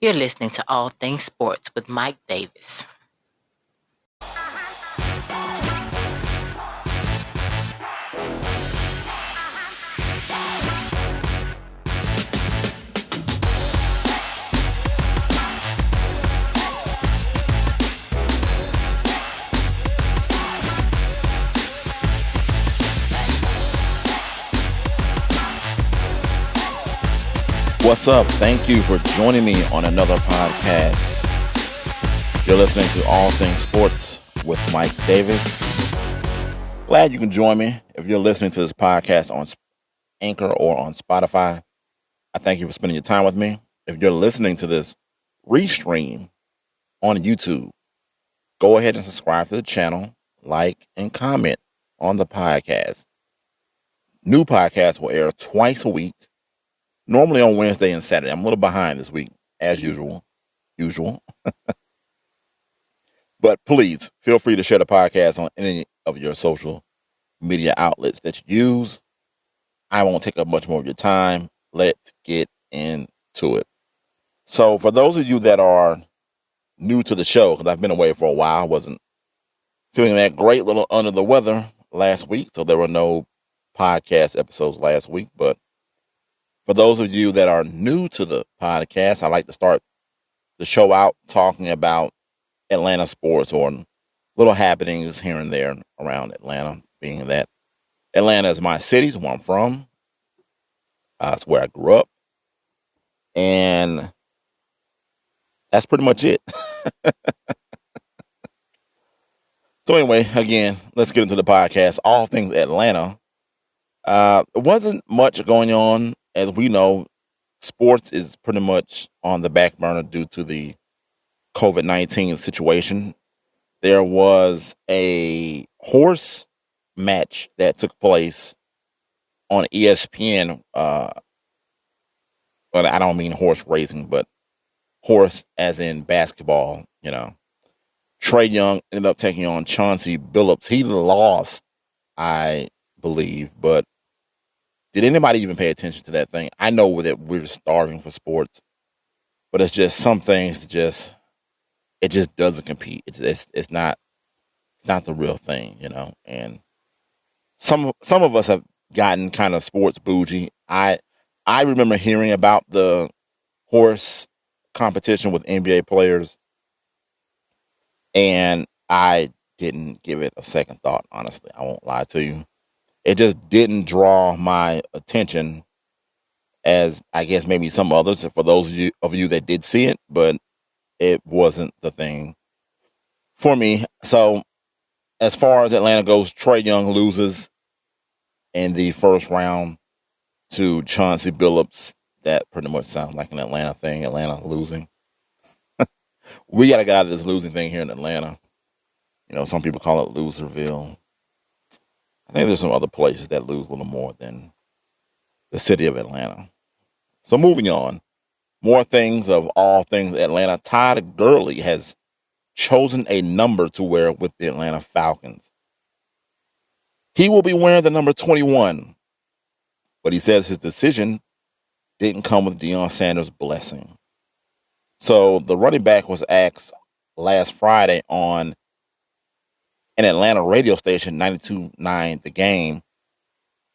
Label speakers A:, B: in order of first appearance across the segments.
A: You're listening to All Things Sports with Mike Davis.
B: What's up? Thank you for joining me on another podcast. You're listening to All Things Sports with Mike Davis. Glad you can join me. If you're listening to this podcast on Anchor or on Spotify, I thank you for spending your time with me. If you're listening to this restream on YouTube, go ahead and subscribe to the channel, like, and comment on the podcast. New podcasts will air twice a week. Normally on Wednesday and Saturday. I'm a little behind this week, as usual. But please feel free to share the podcast on any of your social media outlets that you use. I won't take up much more of your time. Let's get into it. So for those of you that are new to the show, because I've been away for a while, I wasn't feeling that great, a little under the weather last week, so there were no podcast episodes last week, but for those of you that are new to the podcast, I like to start the show out talking about Atlanta sports or little happenings here and there around Atlanta, being that Atlanta is my city, it's where I'm from. It's where I grew up. And that's pretty much it. So anyway, again, let's get into the podcast. All things Atlanta. There wasn't much going on. As we know, sports is pretty much on the back burner due to the COVID-19 situation. There was a horse match that took place on ESPN. But I don't mean horse racing, but horse as in basketball. Trae Young ended up taking on Chauncey Billups. He lost, I believe, but did anybody even pay attention to that thing? I know that we're starving for sports, but it's just some things it just doesn't compete. It's not the real thing, And some of us have gotten kind of sports bougie. I remember hearing about the horse competition with NBA players, and I didn't give it a second thought. Honestly, I won't lie to you. It just didn't draw my attention as I guess maybe some others, for those of you that did see it, but it wasn't the thing for me. So as far as Atlanta goes, Trae Young loses in the first round to Chauncey Billups. That pretty much sounds like an Atlanta thing, Atlanta losing. We got to get out of this losing thing here in Atlanta. Some people call it Loserville. I think there's some other places that lose a little more than the city of Atlanta. So moving on, more things of all things Atlanta. Todd Gurley has chosen a number to wear with the Atlanta Falcons. He will be wearing the number 21, but he says his decision didn't come with Deion Sanders' blessing. So the running back was asked last Friday on an Atlanta radio station, 92.9 The Game.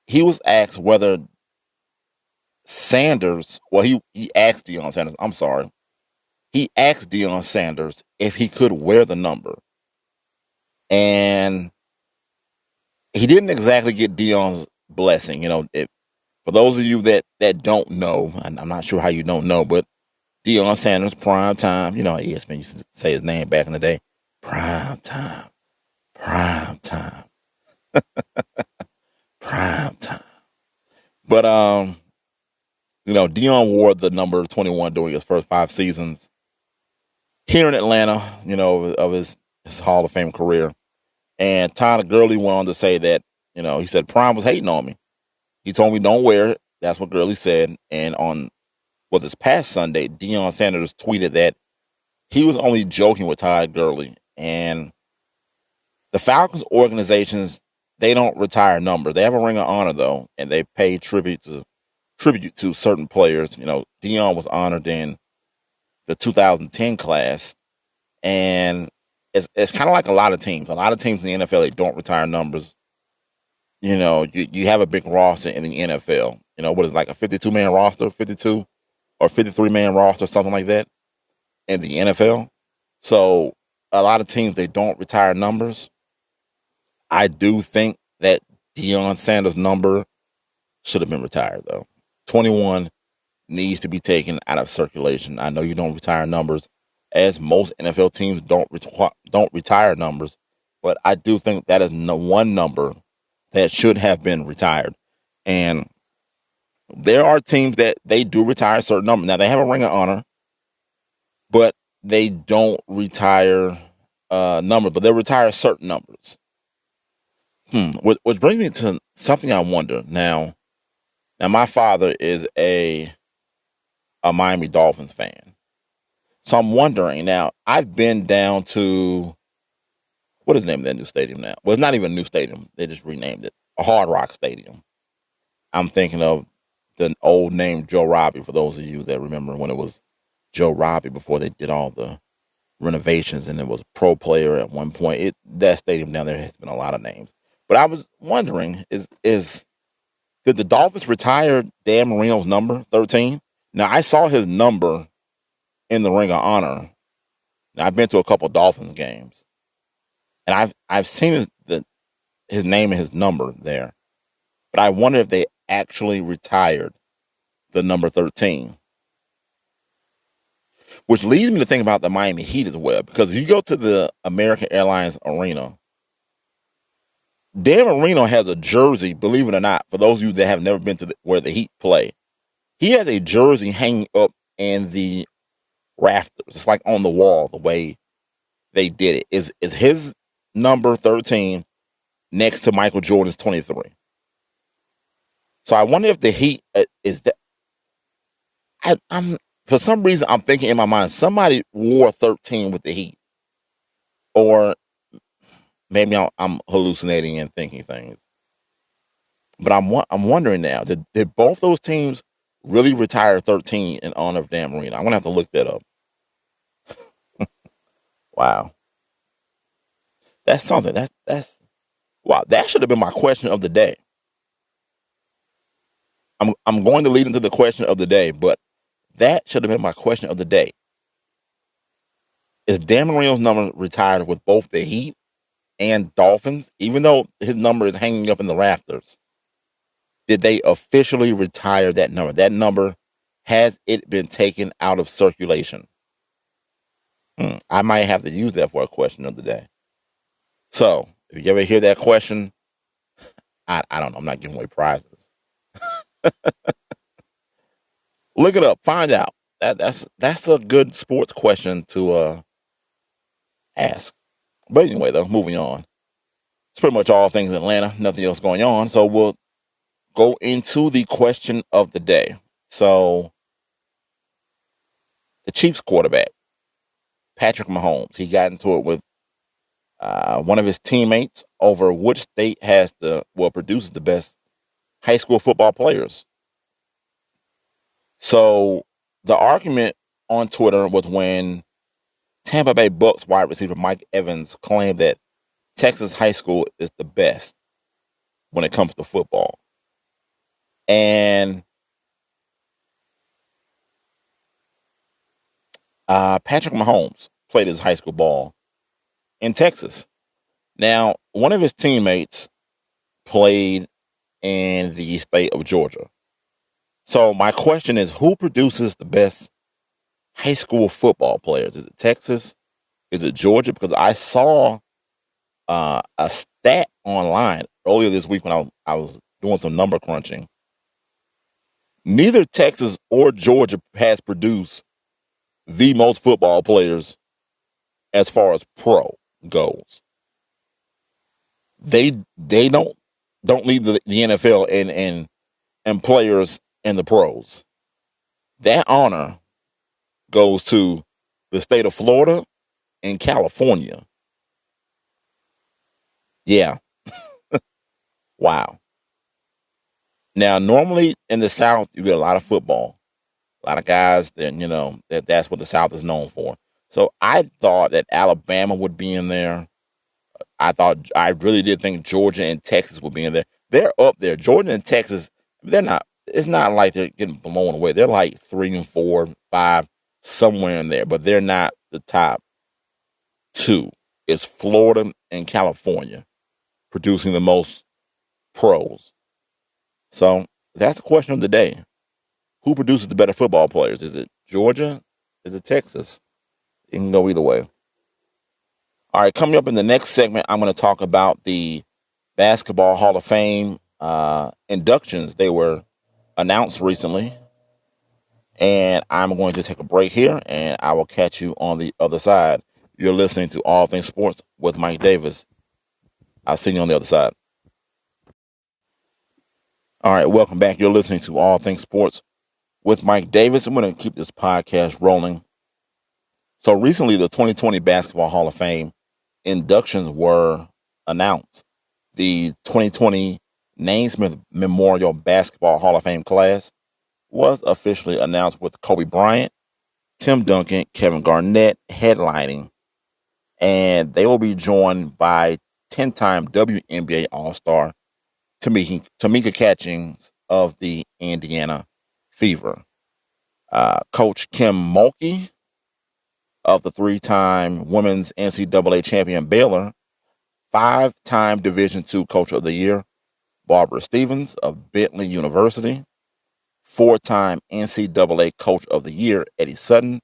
B: He was asked whether Sanders, he asked Deion Sanders, I'm sorry. He asked Deion Sanders if he could wear the number. And he didn't exactly get Deion's blessing. For those of you that don't know, and I'm not sure how you don't know, but Deion Sanders, prime time, ESPN used to say his name back in the day, prime time. Prime time. Prime time. But, Deion wore the number 21 during his first 5 seasons here in Atlanta, of his Hall of Fame career. And Todd Gurley went on to say that, he said, Prime was hating on me. He told me don't wear it. That's what Gurley said. And on this past Sunday, Deion Sanders tweeted that he was only joking with Todd Gurley. And the Falcons organizations, they don't retire numbers. They have a ring of honor, though, and they pay tribute to certain players. Deion was honored in the 2010 class, and it's kind of like a lot of teams. A lot of teams in the NFL, they don't retire numbers. You have a big roster in the NFL. What is it, like a 52-man roster, 52 or 53-man roster, something like that in the NFL. So a lot of teams, they don't retire numbers. I do think that Deion Sanders' number should have been retired, though. 21 needs to be taken out of circulation. I know you don't retire numbers, as most NFL teams don't retire numbers, but I do think that is one number that should have been retired. And there are teams that they do retire certain numbers. Now, they have a ring of honor, but they don't retire numbers, but they retire certain numbers. Which brings me to something I wonder. Now my father is a Miami Dolphins fan. So I'm wondering now, I've been down to, what is the name of that new stadium now? Well, it's not even a new stadium. They just renamed it. A Hard Rock Stadium. I'm thinking of the old name Joe Robbie, for those of you that remember when it was Joe Robbie before they did all the renovations and it was a pro player at one point. That stadium down there has been a lot of names. But I was wondering, did the Dolphins retire Dan Marino's number, 13? Now, I saw his number in the Ring of Honor. Now, I've been to a couple of Dolphins games, and I've seen his name and his number there. But I wonder if they actually retired the number 13. Which leads me to think about the Miami Heat as well, because if you go to the American Airlines Arena, Dan Marino has a jersey, believe it or not, for those of you that have never been to where the Heat play. He has a jersey hanging up in the rafters. It's like on the wall, the way they did it. Is his number 13 next to Michael Jordan's 23. So I wonder if the Heat is that. I'm for some reason I'm thinking in my mind somebody wore 13 with the Heat, or maybe I'm hallucinating and thinking things. But I'm wondering now, did both those teams really retire 13 in honor of Dan Marino? I'm gonna have to look that up. Wow, that's something. That's wow. That should have been my question of the day. I'm going to lead into the question of the day, but that should have been my question of the day. Is Dan Marino's number retired with both the Heat and Dolphins, even though his number is hanging up in the rafters? Did they officially retire that number? That number, has it been taken out of circulation? I might have to use that for a question of the day. So, if you ever hear that question, I don't know. I'm not giving away prizes. Look it up. Find out. That's a good sports question to ask. But anyway, though, moving on. It's pretty much all things Atlanta. Nothing else going on. So we'll go into the question of the day. So the Chiefs quarterback, Patrick Mahomes, he got into it with one of his teammates over which state produces the best high school football players. So the argument on Twitter was when Tampa Bay Bucks wide receiver Mike Evans claimed that Texas high school is the best when it comes to football. And Patrick Mahomes played his high school ball in Texas. Now, one of his teammates played in the state of Georgia. So my question is, who produces the best high school football players? Is it Texas? Is it Georgia? Because I saw a stat online earlier this week when I was doing some number crunching. Neither Texas or Georgia has produced the most football players as far as pro goes. They don't lead the NFL and players in the pros. That honor goes to the state of Florida and California. Yeah. Wow. Now, normally in the South, you get a lot of football, A lot of guys that that's what the South is known for. So I thought that Alabama would be in there. I really did think Georgia and Texas would be in there. They're up there. Georgia and Texas, they're not. It's not like they're getting blown away. They're like 3 and 4, 5, somewhere in there, but they're not the top two. It's Florida and California producing the most pros. So that's the question of the day. Who produces the better football players? Is it Georgia? Is it Texas? It can go either way. All right, coming up in the next segment, I'm going to talk about the Basketball Hall of Fame inductions. They were announced recently. And I'm going to take a break here, and I will catch you on the other side. You're listening to All Things Sports with Mike Davis. I'll see you on the other side. All right, welcome back. You're listening to All Things Sports with Mike Davis. I'm going to keep this podcast rolling. So recently, the 2020 Basketball Hall of Fame inductions were announced. The 2020 Naismith Memorial Basketball Hall of Fame class was officially announced with Kobe Bryant, Tim Duncan, Kevin Garnett headlining, and they will be joined by 10-time WNBA All-Star Tamika Catchings of the Indiana Fever, Coach Kim Mulkey of the 3-time Women's NCAA champion Baylor, 5-time Division II Coach of the Year Barbara Stevens of Bentley University, 4-time NCAA Coach of the Year Eddie Sutton,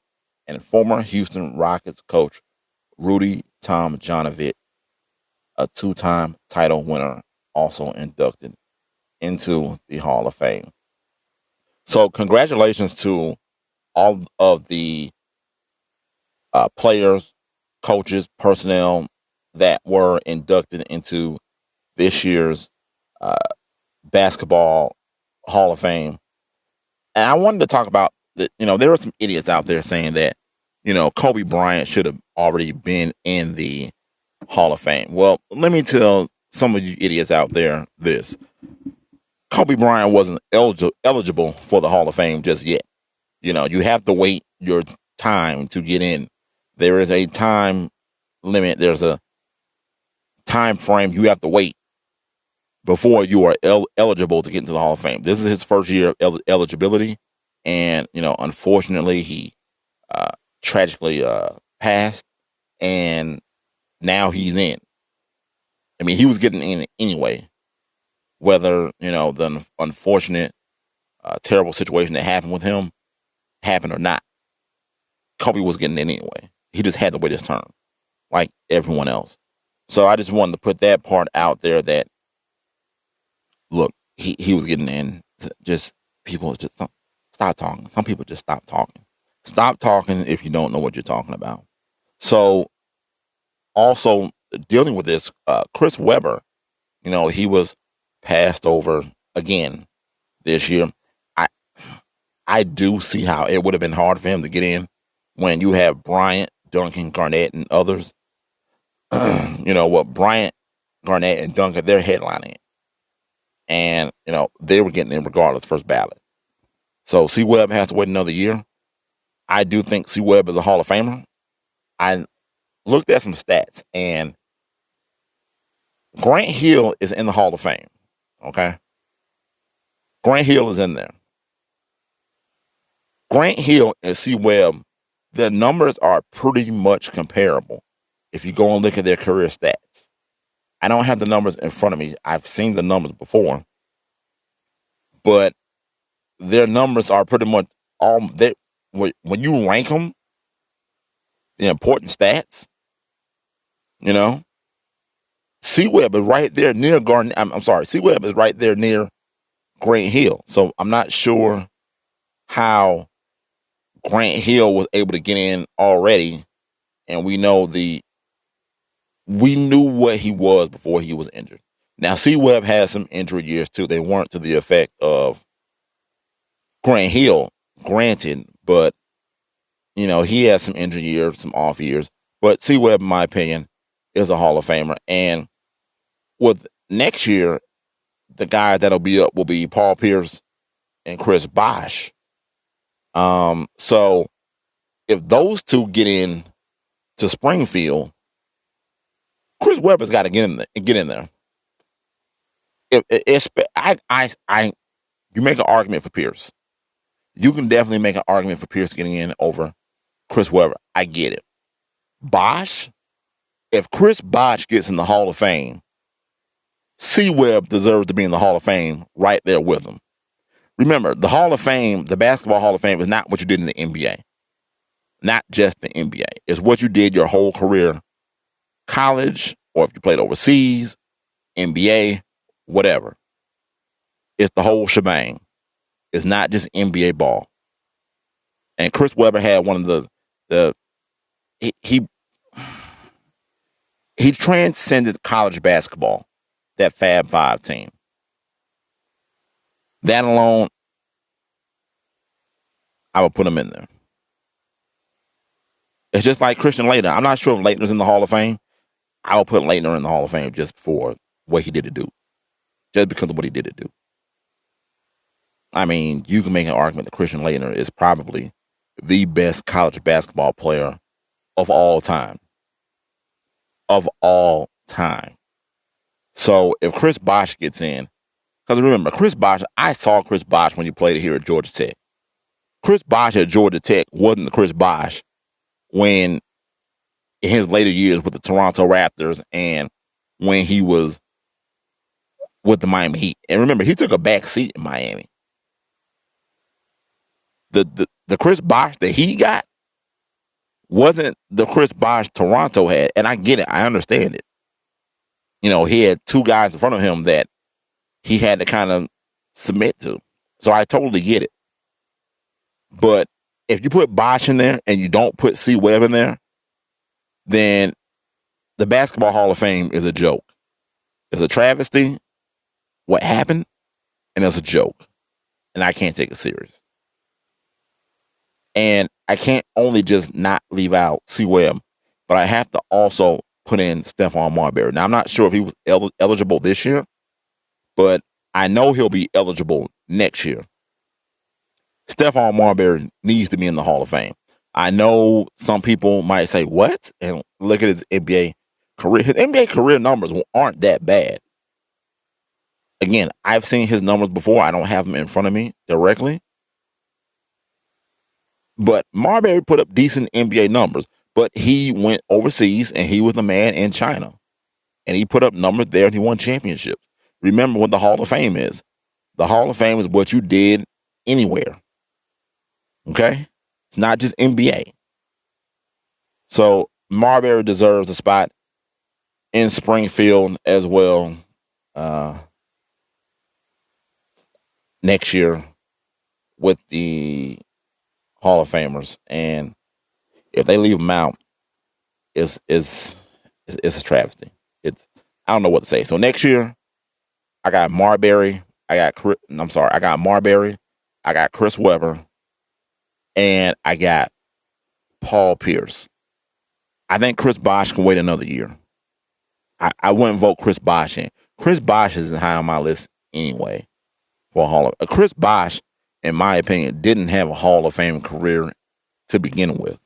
B: and former Houston Rockets coach Rudy Tomjanovich, a 2-time title winner, also inducted into the Hall of Fame. So congratulations to all of the players, coaches, personnel that were inducted into this year's Basketball Hall of Fame. And I wanted to talk about that. There are some idiots out there saying that, Kobe Bryant should have already been in the Hall of Fame. Well, let me tell some of you idiots out there this. Kobe Bryant wasn't eligible for the Hall of Fame just yet. You have to wait your time to get in. There is a time limit. There's a time frame you have to wait before you are eligible to get into the Hall of Fame. This is his first year of eligibility. And, unfortunately, he tragically passed. And now he's in. I mean, he was getting in anyway. Whether, the unfortunate, terrible situation that happened with him happened or not, Kobe was getting in anyway. He just had to wait his turn, like everyone else. So I just wanted to put that part out there that, look, he was getting in. Just people just stop talking. Some people just stop talking. Stop talking if you don't know what you're talking about. So also dealing with this, Chris Webber, he was passed over again this year. I do see how it would have been hard for him to get in when you have Bryant, Duncan, Garnett, and others. What Bryant, Garnett, and Duncan, they're headlining. And, they were getting in regardless, first ballot. So C-Webb has to wait another year. I do think C-Webb is a Hall of Famer. I looked at some stats, and Grant Hill is in the Hall of Fame. Okay? Grant Hill is in there. Grant Hill and C-Webb, their numbers are pretty much comparable if you go and look at their career stats. I don't have the numbers in front of me. I've seen the numbers before. But their numbers are pretty much all they, when you rank them, the important stats, C-Webb is right there near Garnett. I'm sorry, C-Webb is right there near Grant Hill. So I'm not sure how Grant Hill was able to get in already, and we knew what he was before he was injured. Now, C-Webb has some injury years too. They weren't to the effect of Grant Hill, granted, but he has some injury years, some off years. But C-Webb, in my opinion, is a Hall of Famer. And with next year, the guys that'll be up will be Paul Pierce and Chris Bosh. So if those two get in to Springfield, Chris Webber's got to get in there. Get in there. You make an argument for Pierce. You can definitely make an argument for Pierce getting in over Chris Webber. I get it. Bosh, if Chris Bosh gets in the Hall of Fame, C. Webb deserves to be in the Hall of Fame right there with him. Remember, the Hall of Fame, the Basketball Hall of Fame, is not what you did in the NBA. Not just the NBA. It's what you did your whole career, college, or if you played overseas, NBA, whatever. It's the whole shebang. It's not just NBA ball. And Chris Webber had one of he transcended college basketball, that Fab Five team. That alone, I would put him in there. It's just like Christian Laettner. I'm not sure if Laettner's in the Hall of Fame. I will put Laettner in the Hall of Fame just for what he did to Duke. Just because of what he did to Duke. I mean, you can make an argument that Christian Laettner is probably the best college basketball player of all time. Of all time. So if Chris Bosh gets in, because remember, Chris Bosh, I saw Chris Bosh when he played here at Georgia Tech. Chris Bosh at Georgia Tech wasn't the Chris Bosh when in his later years with the Toronto Raptors and when he was with the Miami Heat. And remember, he took a back seat in Miami. The Chris Bosh that he got wasn't the Chris Bosh Toronto had. And I get it. I understand it. You know, he had two guys in front of him that he had to kind of submit to. So I totally get it. But if you put Bosh in there and you don't put C. Webb in there, then the Basketball Hall of Fame is a joke. It's a travesty, what happened, and it's a joke. And I can't take it serious. And I can't only just not leave out C. Webb, but I have to also put in Stephon Marbury. Now, I'm not sure if he was eligible this year, but I know he'll be eligible next year. Stephon Marbury needs to be in the Hall of Fame. I know some people might say, what? And look at his NBA career. His NBA career numbers aren't that bad. Again, I've seen his numbers before. I don't have them in front of me directly. But Marbury put up decent NBA numbers. But he went overseas and he was the man in China. And he put up numbers there and he won championships. Remember what the Hall of Fame is. The Hall of Fame is what you did anywhere. Okay? It's not just NBA. So Marbury deserves a spot in Springfield as well next year with the Hall of Famers. And if they leave him out, it's a travesty. I don't know what to say. So next year, I got Marbury. I got Marbury. I got Chris Webber. And I got Paul Pierce. I think Chris Bosh can wait another year. I wouldn't vote Chris Bosh in. Chris Bosh isn't high on my list anyway for a Hall of Chris Bosh, in my opinion, didn't have a Hall of Fame career to begin with.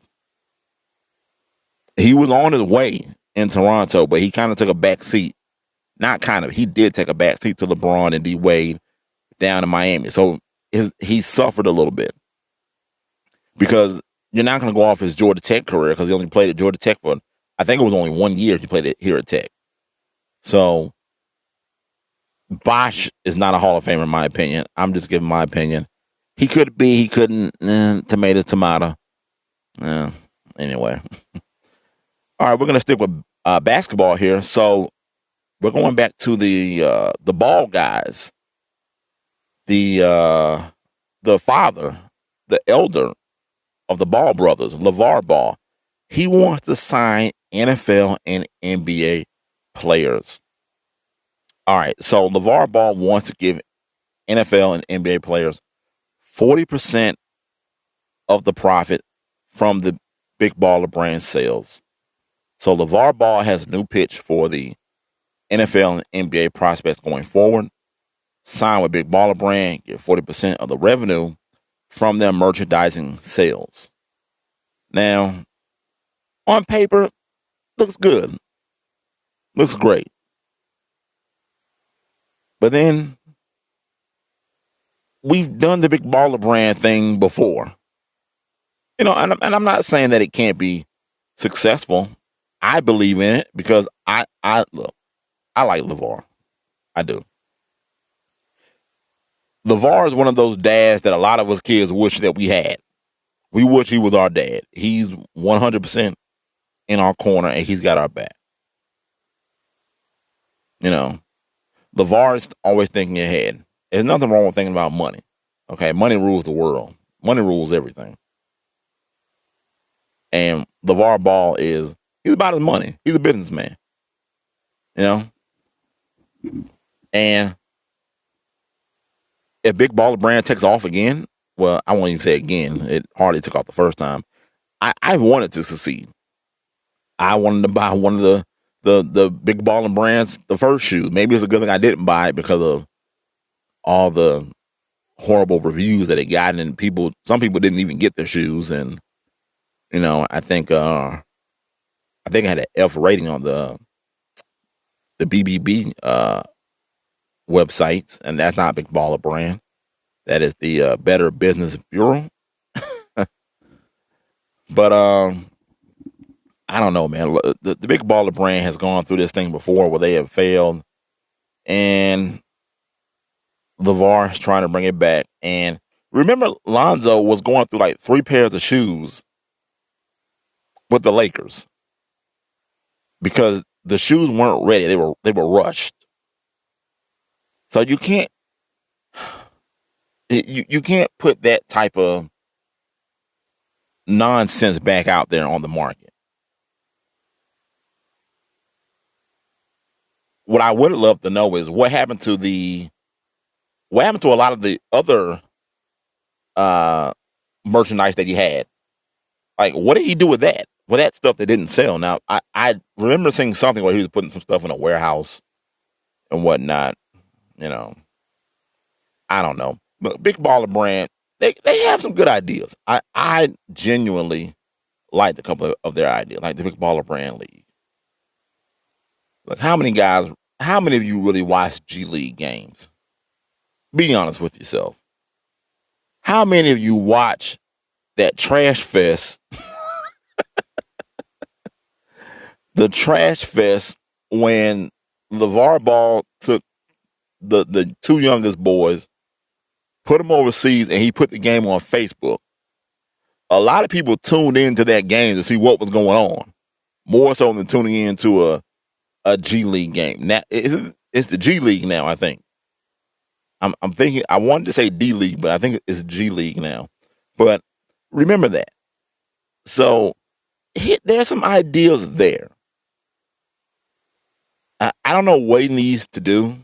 B: He was on his way in Toronto, but he kind of took a back seat. Not kind of. He did take a back seat to LeBron and D. Wade down in Miami. So he suffered a little bit. Because you're not going to go off his Georgia Tech career because he only played at Georgia Tech for, I think it was only 1 year he played it here at Tech. So Bosh is not a Hall of Famer in my opinion. I'm just giving my opinion. He could be, he couldn't. Tomato. Anyway. All right, we're going to stick with basketball here. So we're going back to the Ball guys. The father, the elder of the Ball brothers, LeVar Ball. He wants to sign NFL and NBA players. All right, so LeVar Ball wants to give NFL and NBA players 40% of the profit from the Big Baller brand sales. So LeVar Ball has a new pitch for the NFL and NBA prospects going forward. Sign with Big Baller brand, get 40% of the revenue from their merchandising sales. Now, on paper, looks good, looks great. But then we've done the big baller brand thing before, and I'm not saying that it can't be successful. I believe in it because I look, I like LeVar. I do. LeVar is one of those dads that a lot of us kids wish that we had. We wish he was our dad. He's 100% in our corner and he's got our back. You know, LeVar is always thinking ahead. There's nothing wrong with thinking about money. Okay, money rules the world. Money rules everything. And LeVar Ball he's about his money. He's a businessman. You know? And if Big Baller Brand takes off again, well, I won't even say again. It hardly took off the first time. I wanted to succeed. I wanted to buy one of the Big Baller Brands, the first shoe. Maybe it's a good thing I didn't buy it because of all the horrible reviews that it got, and some people didn't even get their shoes. And I think I had an F rating on the BBB websites, and that's not Big Baller Brand. That is the Better Business Bureau. But I don't know, man. The Big Baller Brand has gone through this thing before where they have failed, and LeVar is trying to bring it back. And remember, Lonzo was going through like 3 pairs of shoes with the Lakers because the shoes weren't ready. They were rushed. So you can't put that type of nonsense back out there on the market. What I would have loved to know is what happened to a lot of the other merchandise that he had. Like, what did he do with that? With that stuff that didn't sell. Now, I remember seeing something where he was putting some stuff in a warehouse and whatnot. I don't know. But Big Baller Brand, they have some good ideas. I genuinely like a couple of their ideas, like the Big Baller Brand League. Like, how many of you really watch G League games? Be honest with yourself. How many of you watch that trash fest? The trash fest when LeVar Ball took the 2 youngest boys, put them overseas, and he put the game on Facebook. A lot of people tuned into that game to see what was going on, more so than tuning into a G League game. Now it's the G League now. I think I'm thinking I wanted to say D League, but I think it's G League now. But remember that. So there's some ideas there. I don't know what he needs to do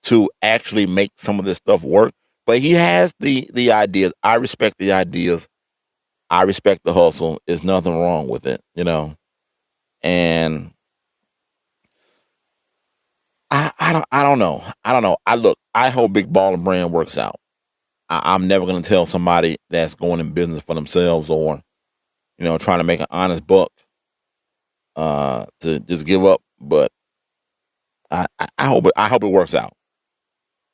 B: to actually make some of this stuff work, but he has the ideas. I respect the ideas. I respect the hustle. There's nothing wrong with it, And I don't know. I hope Big Baller Brand works out. I'm never gonna tell somebody that's going in business for themselves or, trying to make an honest buck, to just give up. But I hope it works out.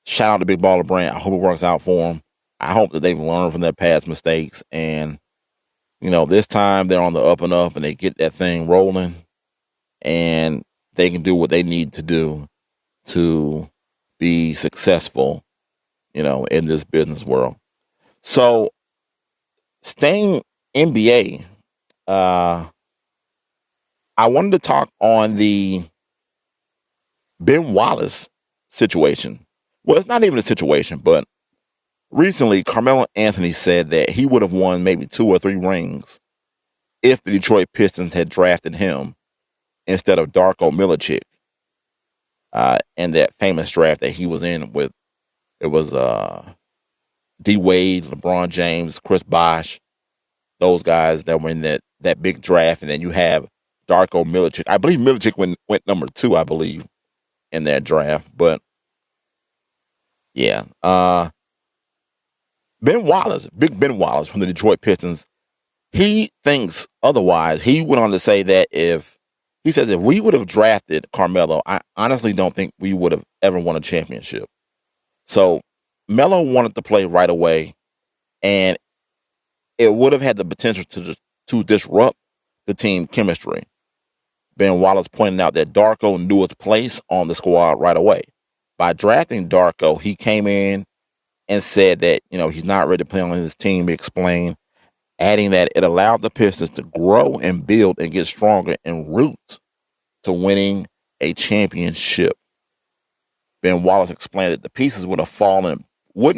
B: Shout out to Big Baller Brand. I hope it works out for them. I hope that they've learned from their past mistakes, and this time they're on the up and up, and they get that thing rolling, and they can do what they need to do to be successful, in this business world. So, staying NBA, I wanted to talk on the Ben Wallace situation. Well, it's not even a situation, but recently Carmelo Anthony said that he would have won maybe 2 or 3 rings if the Detroit Pistons had drafted him instead of Darko Milicic, in that famous draft that he was in with. It was D Wade, LeBron James, Chris Bosh, those guys that were in that big draft, and then you have Darko Milicic. I believe Milicic went number 2, I believe, in that draft. But yeah, Ben Wallace, Big Ben Wallace from the Detroit Pistons, he thinks otherwise. He went on to say that he says if we would have drafted Carmelo, I honestly don't think we would have ever won a championship. So Melo wanted to play right away, and it would have had the potential to disrupt the team chemistry. Ben Wallace pointed out that Darko knew his place on the squad right away. By drafting Darko, he came in and said that he's not ready to play on his team. He explained, adding that it allowed the Pistons to grow and build and get stronger en route to winning a championship. Ben Wallace explained that the pieces wouldn't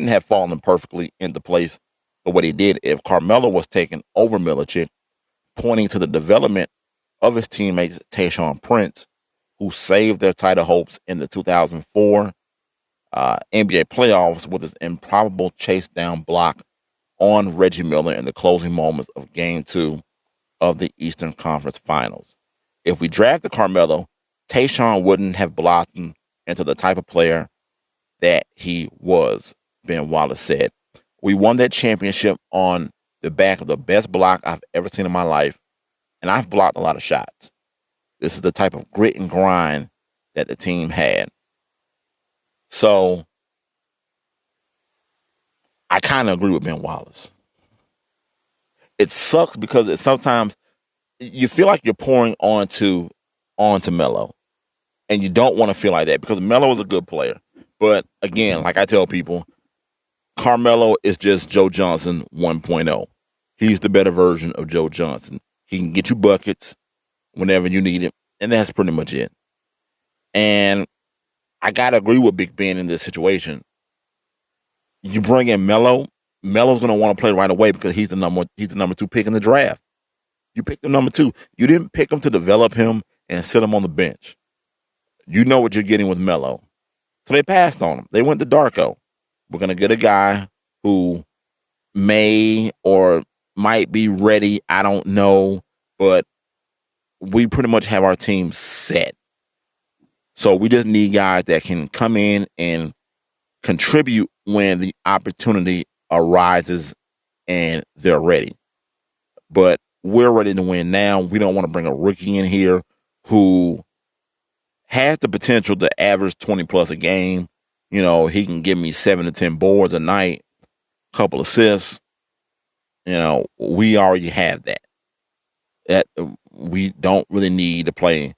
B: have fallen perfectly into place the way they did if Carmelo was taken over Milicic, pointing to the development of his teammates Tayshaun Prince, who saved their title hopes in the 2004 NBA playoffs with his improbable chase down block on Reggie Miller in the closing moments of Game 2 of the Eastern Conference Finals. If we drafted Carmelo, Tayshaun wouldn't have blossomed into the type of player that he was, Ben Wallace said. We won that championship on the back of the best block I've ever seen in my life, and I've blocked a lot of shots. This is the type of grit and grind that the team had. So I kind of agree with Ben Wallace. It sucks because sometimes you feel like you're pouring onto Melo, and you don't want to feel like that because Melo is a good player. But again, like I tell people, Carmelo is just Joe Johnson 1.0. He's the better version of Joe Johnson. He can get you buckets whenever you need it, and that's pretty much it. And I gotta agree with Big Ben in this situation. You bring in Melo, Melo's gonna want to play right away because he's the number 2 pick in the draft. You picked him number 2. You didn't pick him to develop him and sit him on the bench. You know what you're getting with Melo. So they passed on him. They went to Darko. We're gonna get a guy who may or might be ready. I don't know, but we pretty much have our team set. So we just need guys that can come in and contribute when the opportunity arises and they're ready. But we're ready to win now. We don't want to bring a rookie in here who has the potential to average 20 plus a game. He can give me 7 to 10 boards a night, couple assists. We already have that. That we don't really need to play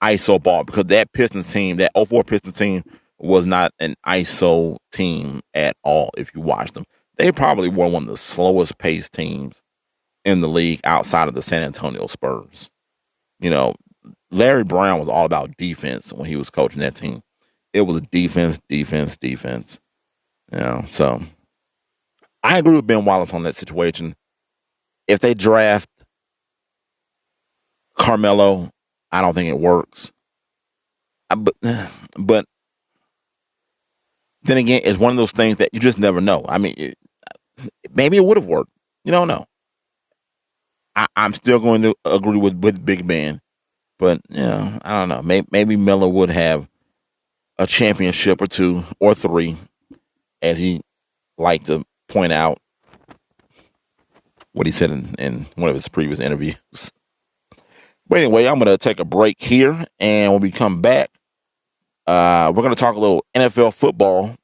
B: ISO ball because that Pistons team, that 04 Pistons team, was not an ISO team at all. If you watch them, they probably were one of the slowest paced teams in the league outside of the San Antonio Spurs. Larry Brown was all about defense when he was coaching that team. It was defense. So I agree with Ben Wallace on that situation. If they draft Carmelo, I don't think it works. But then again, it's one of those things that you just never know. I mean, maybe it would have worked. You don't know. I'm still going to agree with Big Ben, but I don't know. Maybe Melo would have a championship or 2 or 3, as he liked to point out what he said in one of his previous interviews. But anyway, I'm going to take a break here, and when we come back, we're going to talk a little NFL football.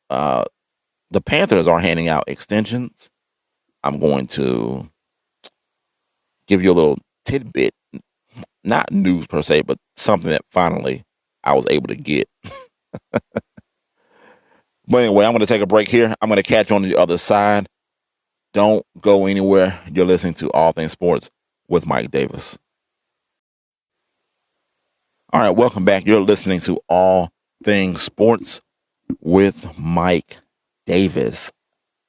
B: The Panthers are handing out extensions. I'm going to give you a little tidbit, not news per se, but something that finally I was able to get. But anyway, I'm going to take a break here. I'm going to catch you on the other side. Don't go anywhere. You're listening to All Things Sports with Mike Davis. All right, welcome back. You're listening to All Things Sports with Mike Davis.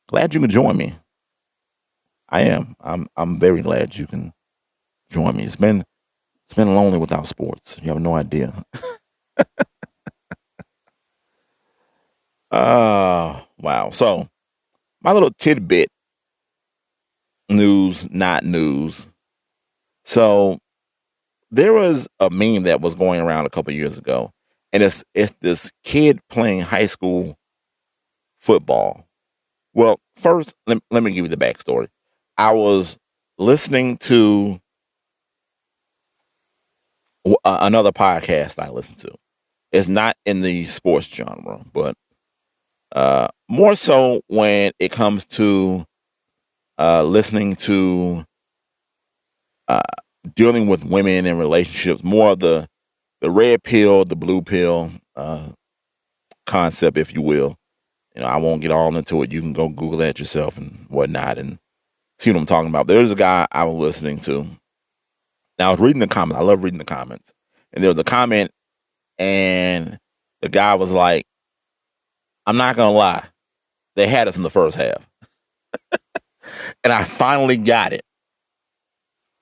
B: Glad you can join me. I am. I'm very glad you can join me. It's been lonely without sports. You have no idea. Wow. So my little tidbit, news, not news. So there was a meme that was going around a couple years ago, and it's this kid playing high school football, Well, first, let me give you the backstory. I was listening to another podcast I listen to. It's not in the sports genre, but more so when it comes to listening to uh, dealing with women and relationships, more of the red pill, the blue pill concept, if you will. I won't get all into it. You can go Google that yourself and whatnot and see what I'm talking about. There's a guy I was listening to. Now I was reading the comments. I love reading the comments. And there was a comment, and the guy was like, "I'm not gonna lie, they had us in the first half," and I finally got it.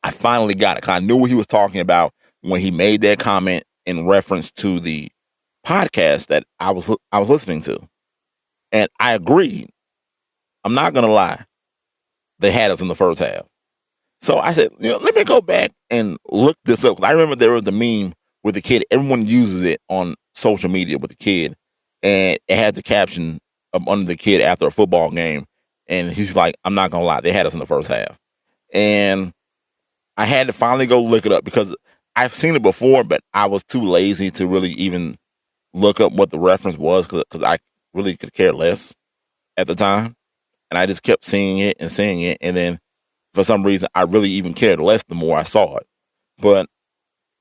B: I finally got it. 'Cause I knew what he was talking about when he made that comment in reference to the podcast that I was listening to, and I agreed. I'm not gonna lie, they had us in the first half. So I said, let me go back and look this up. 'Cause I remember there was the meme with the kid. Everyone uses it on social media with the kid, and it had the caption under the kid after a football game, and he's like, "I'm not gonna lie, they had us in the first half," and I had to finally go look it up because I've seen it before, but I was too lazy to really even look up what the reference was because I really could care less at the time, and I just kept seeing it and seeing it, and then for some reason I really even cared less the more I saw it. But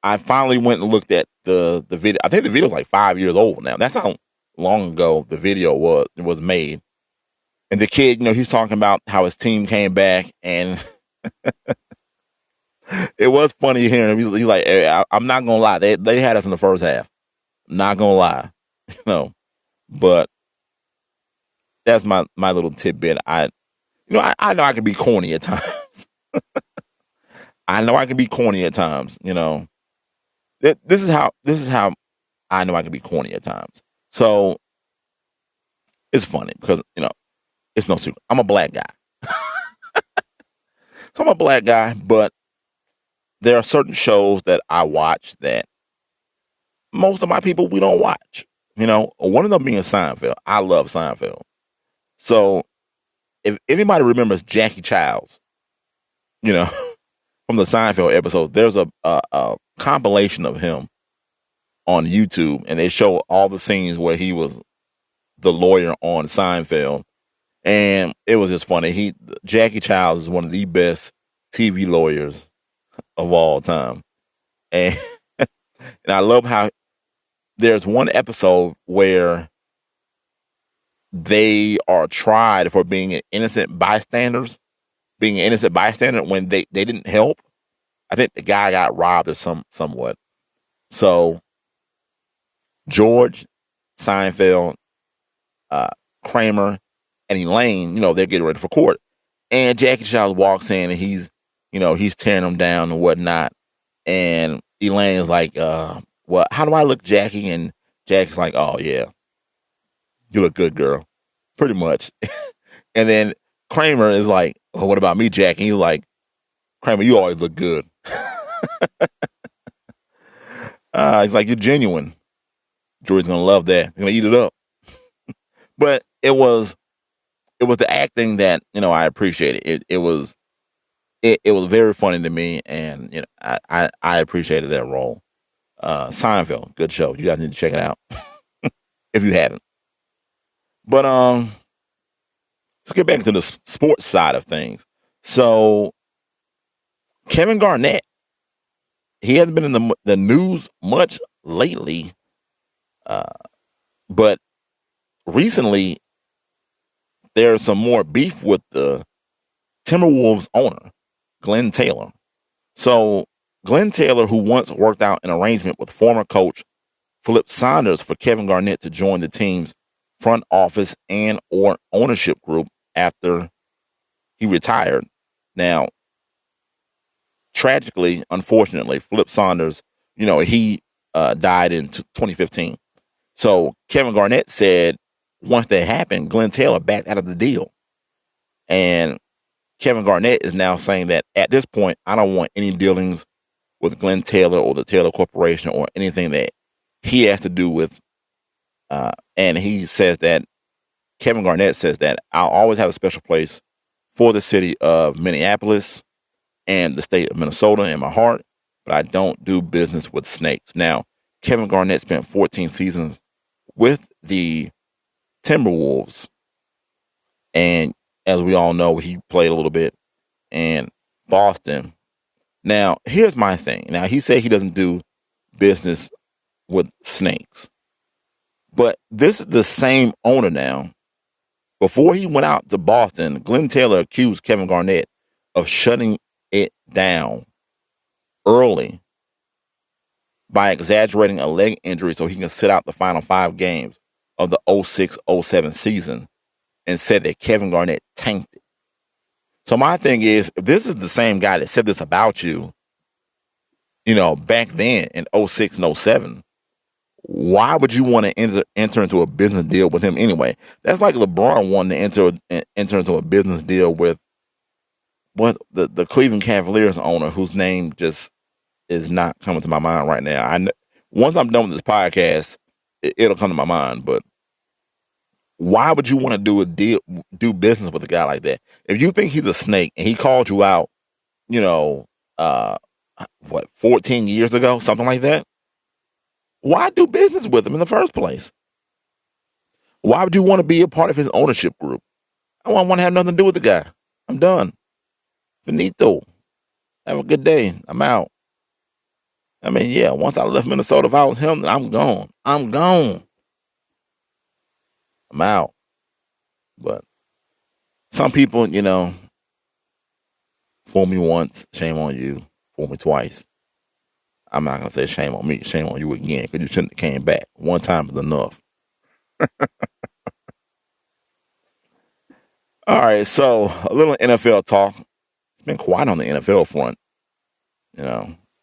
B: I finally went and looked at the video. I think the video is like 5 years old now. That's how long ago the video was made. And the kid, he's talking about how his team came back, and it was funny hearing him. He's like, "Hey, I'm not gonna lie, they had us in the first half. I'm not gonna lie, you know." But that's my little tidbit. I know I can be corny at times. I know I can be corny at times. This is how I know I can be corny at times. So it's funny because it's no secret. I'm a black guy. So I'm a black guy, but there are certain shows that I watch that most of my people we don't watch. One of them being Seinfeld. I love Seinfeld. So if anybody remembers Jackie Childs, you know, from the Seinfeld episode, there's a compilation of him on YouTube, and they show all the scenes where he was the lawyer on Seinfeld, and it was just funny. Jackie Childs is one of the best TV lawyers of all time, and and I love how there's one episode where they are tried for being an innocent bystanders, being an innocent bystander when they didn't help. I think the guy got robbed or somewhat. So George, Seinfeld, Kramer, and Elaine, they're getting ready for court. And Jackie Childs walks in and he's tearing them down and whatnot. And Elaine's like, well, how do I look, Jackie? And Jackie's like, oh yeah, you look good, girl. Pretty much. And then Kramer is like, well, what about me, Jackie? And he's like, Kramer, you always look good. He's like, you're genuine. Joey's gonna love that. He's gonna eat it up. But it was the acting that I appreciated. It was very funny to me, and I appreciated that role. Seinfeld, good show. You guys need to check it out if you haven't. But let's get back to the sports side of things. So Kevin Garnett, he hasn't been in the news much lately, but recently there's some more beef with the Timberwolves owner, Glenn Taylor. So Glenn Taylor, who once worked out an arrangement with former coach Flip Saunders for Kevin Garnett to join the team's front office and or ownership group after he retired. Now, tragically, unfortunately, Flip Saunders, he died in 2015. So Kevin Garnett said once that happened, Glenn Taylor backed out of the deal. And Kevin Garnett is now saying that at this point, I don't want any dealings with Glenn Taylor or the Taylor Corporation or anything that he has to do with. And he says that Kevin Garnett says that I'll always have a special place for the city of Minneapolis and the state of Minnesota in my heart, but I don't do business with snakes. Now, Kevin Garnett spent 14 seasons with the Timberwolves, and as we all know, he played a little bit in Boston. Now, here's my thing. Now, he said he doesn't do business with snakes, but this is the same owner now. Before he went out to Boston, Glenn Taylor accused Kevin Garnett of shutting it down early by exaggerating a leg injury so he can sit out the final 5 games of the 06-07 season, and said that Kevin Garnett tanked it. So my thing is, if this is the same guy that said this about you, back then in 06 and 07, why would you want to enter into a business deal with him anyway? That's like LeBron wanting to enter into a business deal with the Cleveland Cavaliers owner, whose name just is not coming to my mind right now. Once I'm done with this podcast, it'll come to my mind. But why would you want to do business with a guy like that? If you think he's a snake and he called you out, 14 years ago, something like that, why do business with him in the first place? Why would you want to be a part of his ownership group? I don't want to have nothing to do with the guy. I'm done. Finito. Have a good day. I'm out. I mean, yeah, once I left Minnesota, if I was him, then I'm gone. I'm gone. I'm out. But some people, fool me once, shame on you. Fool me twice. I'm not going to say shame on me, shame on you again, because you shouldn't have came back. One time is enough. All right, so a little NFL talk. It's been quiet on the NFL front.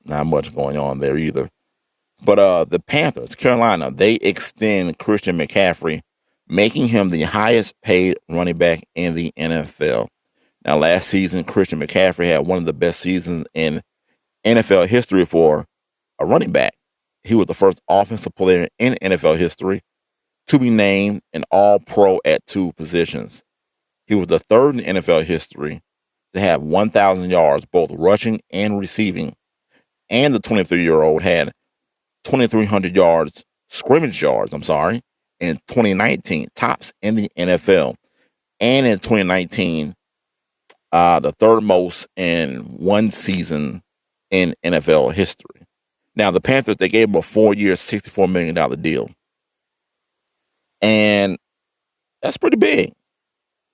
B: Not much going on there either. But the Panthers, Carolina, they extend Christian McCaffrey, making him the highest paid running back in the NFL. Now, last season, Christian McCaffrey had one of the best seasons in NFL history for a running back. He was the first offensive player in NFL history to be named an All-Pro at 2 positions. He was the third in NFL history to have 1,000 yards, both rushing and receiving. And the 23-year-old had 2,300 yards, scrimmage yards, in 2019, tops in the NFL. And in 2019, the third most in one season in NFL history. Now, the Panthers, they gave him a 4-year, $64 million deal. And that's pretty big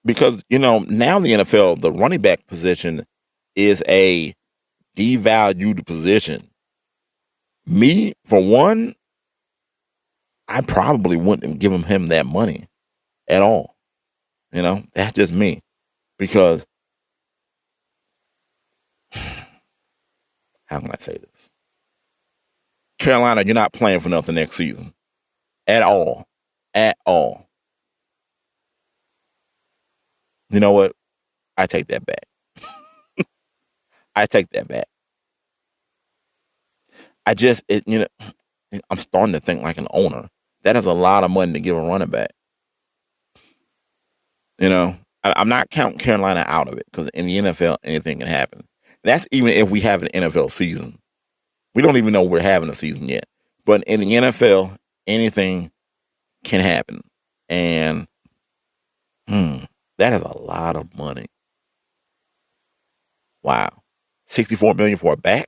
B: because, now in the NFL, the running back position is a devalued position. Me, for one, I probably wouldn't have given him that money at all. That's just me. Because, how can I say this? Carolina, you're not playing for nothing next season. At all. At all. You know what? I take that back. I take that back. I'm starting to think like an owner. That is a lot of money to give a running back. I'm not counting Carolina out of it because in the NFL, anything can happen. That's even if we have an NFL season. We don't even know we're having a season yet. But in the NFL, anything can happen. And that is a lot of money. Wow. $64 million for a back?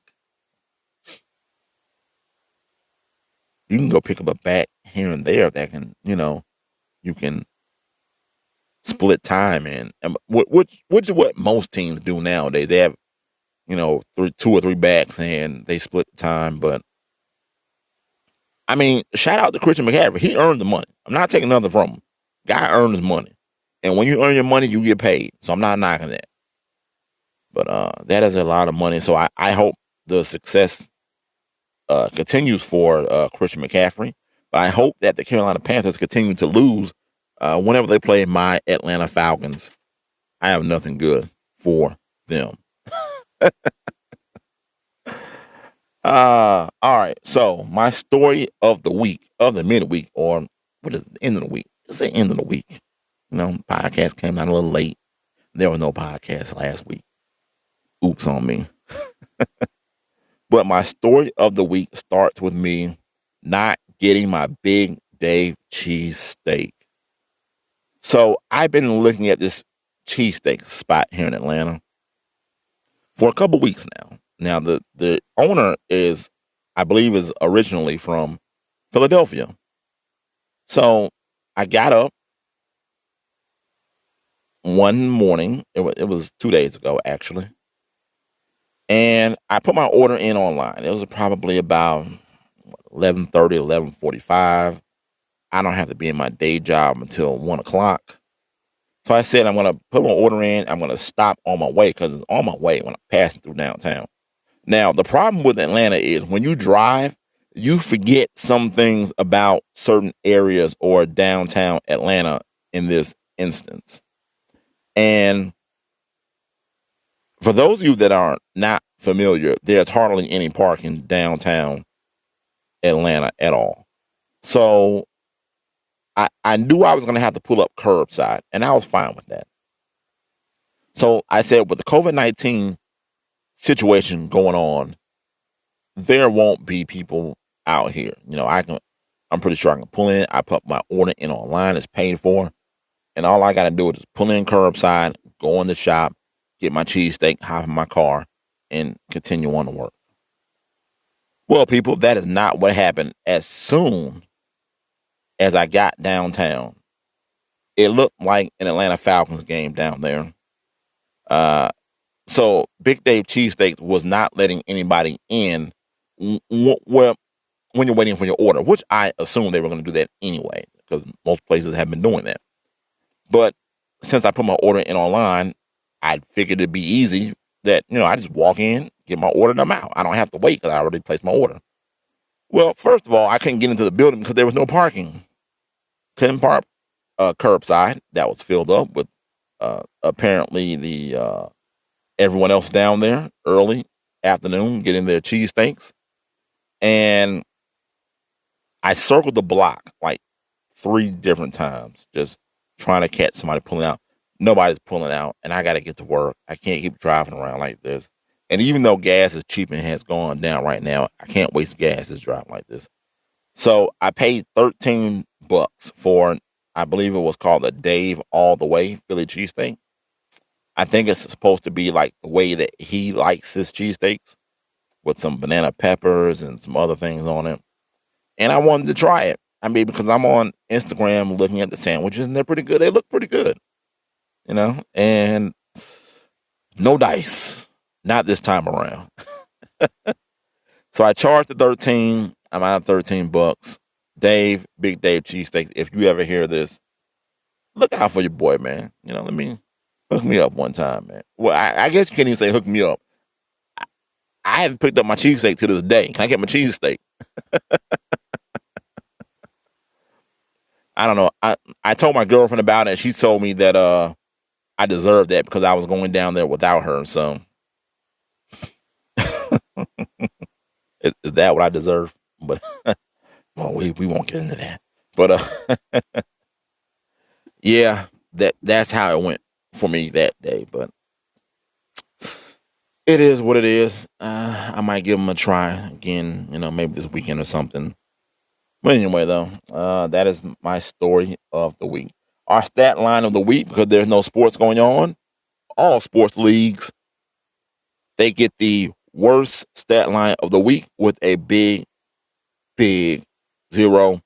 B: You can go pick up a back here and there that can, you can split time in. Which is what most teams do nowadays. They have, 2 or 3 backs and they split the time. But, shout out to Christian McCaffrey. He earned the money. I'm not taking nothing from him. Guy earned his money. And when you earn your money, you get paid. So I'm not knocking that. But that is a lot of money. So I hope the success continues for Christian McCaffrey. But I hope that the Carolina Panthers continue to lose whenever they play my Atlanta Falcons. I have nothing good for them. All right. So my story of the week, of the midweek, or what is it, end of the week? Let's say end of the week. Podcast came out a little late. There was no podcast last week. Oops on me. But my story of the week starts with me not getting my Big Dave cheesesteak. So I've been looking at this cheesesteak spot here in Atlanta for a couple weeks now. Now the owner I believe, is originally from Philadelphia. So I got up one morning. It was 2 days ago actually, and I put my order in online. It was probably about 11:30, 11:45. I don't have to be in my day job until 1 o'clock. So I said I'm gonna put my order in. I'm gonna stop on my way because it's on my way when I'm passing through downtown. Now the problem with Atlanta is when you drive, you forget some things about certain areas or downtown Atlanta in this instance. And for those of you that are not familiar, there's hardly any parking downtown Atlanta at all. So I knew I was going to have to pull up curbside, and I was fine with that. So I said, with the COVID-19 situation going on, there won't be people out here. I'm pretty sure I can pull in. I put my order in online. It's paid for. And all I got to do is just pull in curbside, go in the shop, get my cheesesteak, hop in my car, and continue on to work. Well, people, that is not what happened. As soon as I got downtown, it looked like an Atlanta Falcons game down there. So Big Dave Cheesesteaks was not letting anybody in when you're waiting for your order, which I assumed they were going to do that anyway, because most places have been doing that. But since I put my order in online, I figured it'd be easy that, I just walk in, get my order, and I'm out. I don't have to wait because I already placed my order. Well, first of all, I couldn't get into the building because there was no parking. Couldn't park curbside. That was filled up with apparently everyone else down there early afternoon getting their cheesesteaks. And I circled the block like 3 different times, just trying to catch somebody pulling out. Nobody's pulling out, and I got to get to work. I can't keep driving around like this. And even though gas is cheap and has gone down right now, I can't waste gas just driving like this. So I paid $13 for, I believe it was called a Dave All the Way Philly cheesesteak. I think it's supposed to be like the way that he likes his cheesesteaks, with some banana peppers and some other things on it. And I wanted to try it. I mean, because I'm on Instagram looking at the sandwiches, and they're pretty good. They look pretty good, and no dice. Not this time around. So I charged the 13. I'm out of $13. Dave, Big Dave Cheesesteaks, if you ever hear this, look out for your boy, man. Hook me up one time, man. Well, I guess you can't even say hook me up. I haven't picked up my cheesesteak to this day. Can I get my cheesesteak? I don't know. I told my girlfriend about it. She told me that I deserved that because I was going down there without her. So is that what I deserve? But well, we won't get into that. But yeah, that's how it went for me that day. But it is what it is. I might give them a try again, maybe this weekend or something. But anyway, though, that is my story of the week. Our stat line of the week, because there's no sports going on, all sports leagues, they get the worst stat line of the week with a big, big 0.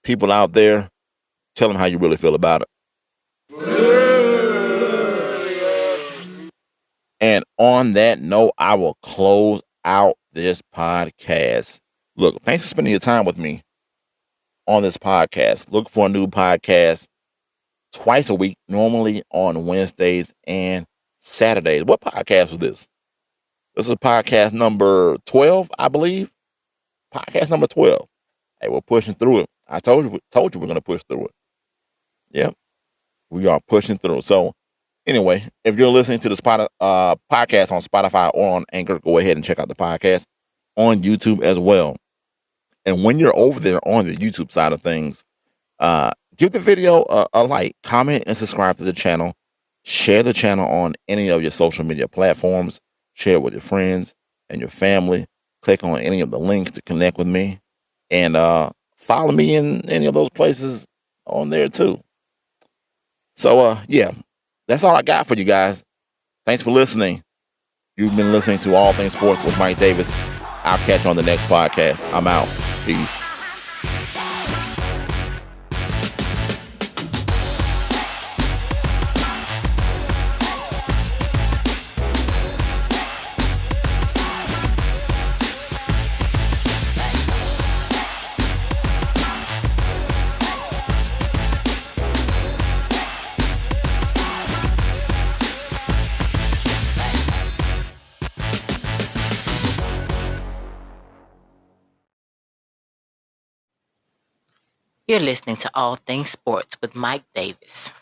B: People out there, tell them how you really feel about it. And on that note, I will close out this podcast. Look, thanks for spending your time with me on this podcast. Look for a new podcast twice a week, normally on Wednesdays and Saturdays. What podcast was this? This is podcast number 12, I believe. Podcast number 12. Hey, we're pushing through it. I told you we're going to push through it. Yep. We are pushing through. So anyway, if you're listening to the podcast on Spotify or on Anchor, go ahead and check out the podcast on YouTube as well. And when you're over there on the YouTube side of things, Give the video a like, comment, and subscribe to the channel. Share the channel on any of your social media platforms. Share it with your friends and your family. Click on any of the links to connect with me. And follow me in any of those places on there too. So, yeah, that's all I got for you guys. Thanks for listening. You've been listening to All Things Sports with Mike Davis. I'll catch you on the next podcast. I'm out. Peace.
A: You're listening to All Things Sports with Mike Davis.